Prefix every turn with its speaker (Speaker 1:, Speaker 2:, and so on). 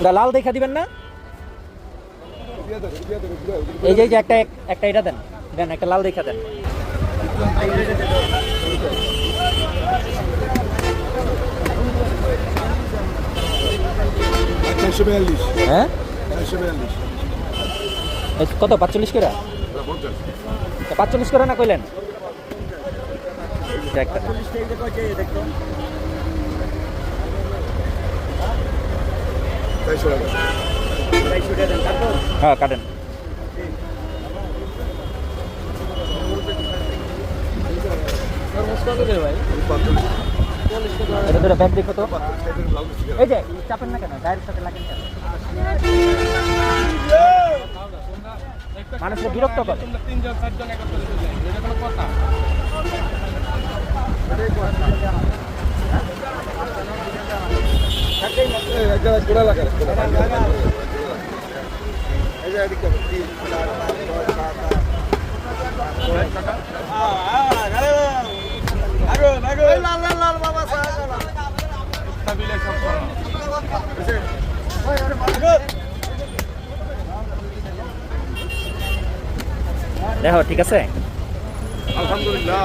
Speaker 1: লাল দেখা দিবেন না? এই যে একটা একটা এটা দেন দেন, একটা লাল দেখা দেন। হ্যাঁ কত 45 করে? 45 করে না কইলেন? হ্যাঁ কাটেন। এটা ধরে ব্যাগ দেখো তো। এই যে চাপেন না কেন, গায়ের সাথে লাগেন কেন? মানুষকে বিরক্ত করে। দেখো ঠিক আছে,
Speaker 2: আলহামদুলিল্লাহ।